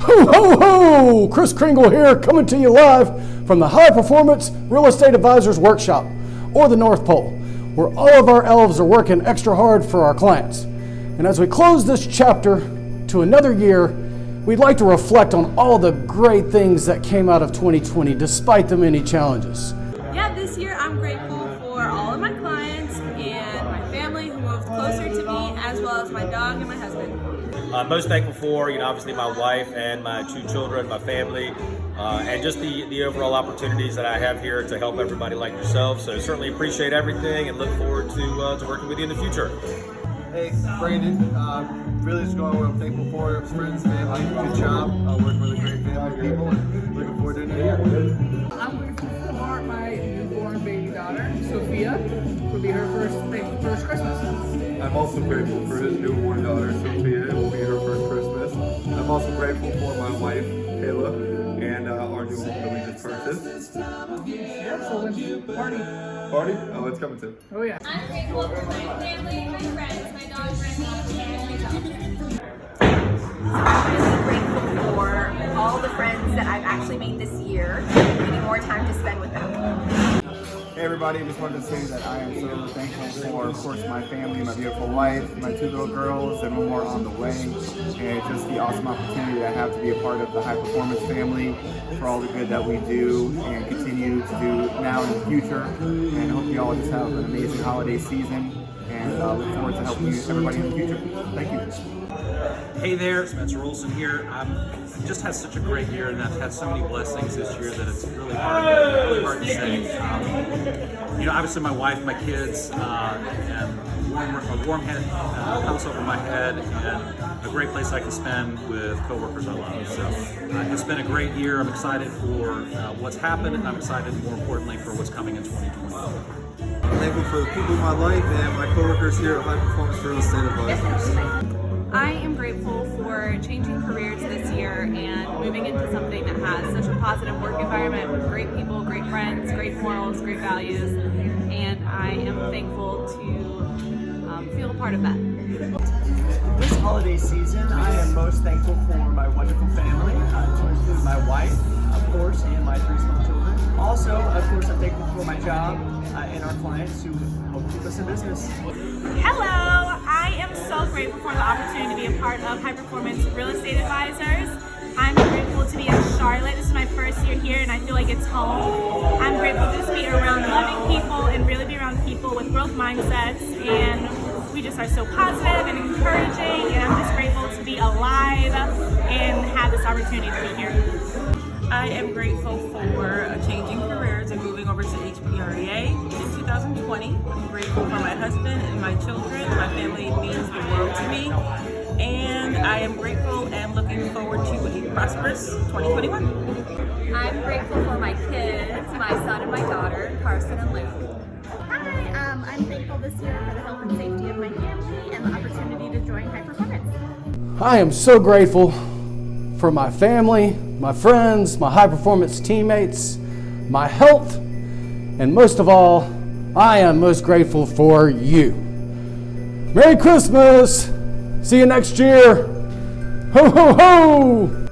Ho, ho, ho! Kris Kringle here, coming to you live from the High Performance Real Estate Advisors Workshop, or the North Pole, where all of our elves are working extra hard for our clients. And as we close this chapter to another year, we'd like to reflect on all the great things that came out of 2020, despite the many challenges. Yeah, this year I'm grateful for all of my clients and my family who moved closer to me, as well as my dog and my husband. I'm most thankful for, obviously my wife and my 2 children, my family, and just the overall opportunities that I have here to help everybody like yourself. So certainly appreciate everything and look forward to working with you in the future. Hey, Brandon, really just going what I'm thankful for, friends, family, good job, working with a great family of people, and looking forward to another year. I'm grateful for my newborn baby daughter, Sophia, will be her first Christmas. I'm also grateful for his newborn daughter, Sophia. It will be her first Christmas. I'm also grateful for my wife, Kayla, and our new home that we just purchased. Yeah, so let's party. Party? Oh, it's coming too. Oh yeah. I'm grateful for my family, my friends, my dog Rembert, and my dog. I'm really grateful for all the friends that I've actually made this year, getting more time to spend with them. Hey everybody, just wanted to say that I am so thankful for, of course, my family, my beautiful wife, my 2 little girls, and 1 more on the way, and just the awesome opportunity I have to be a part of the High Performance family, for all the good that we do and continue to do now and in the future, and hope you all just have an amazing holiday season, and look forward to helping everybody in the future. Thank you. Hey there, Spencer Olsen here. I've just had such a great year, and I've had so many blessings this year that it's really hard to say. Obviously my wife, my kids, and a warm house over my head, and a great place I can spend with coworkers I love. So it's been a great year. I'm excited for what's happened, and I'm excited, more importantly, for what's coming in 2020. I'm thankful for the people in my life and my coworkers here at High Performance Real Estate Advisors. I am grateful for changing careers this year and moving into something that has such a positive work environment with great people, great friends, great morals, great values, and I am thankful to feel a part of that. This holiday season, I am most thankful for my wonderful family, to include my wife, of course, and my 3 small children. Also, of course, I'm thankful for my job and our clients who help keep us in business. Hello! I am so grateful for the opportunity to be a part of High Performance Real Estate Advisors. I'm grateful to be in Charlotte. This is my first year here and I feel like it's home. I'm grateful to just be around loving people and really be around people with growth mindsets, and we just are so positive and encouraging, and I'm just grateful to be alive and have this opportunity to be here. I am grateful for changing careers and moving over to HPREA in 2020. I'm grateful for my husband and my children. My family means the world to me. And I am grateful and looking forward to a prosperous 2021. I'm grateful for my kids, my son and my daughter, Carson and Luke. Hi, I'm thankful this year for the health and safety of my family and the opportunity to join High Performance. I am so grateful for my family, my friends, my high performance teammates, my health, and most of all, I am most grateful for you. Merry Christmas! See you next year! Ho, ho, ho!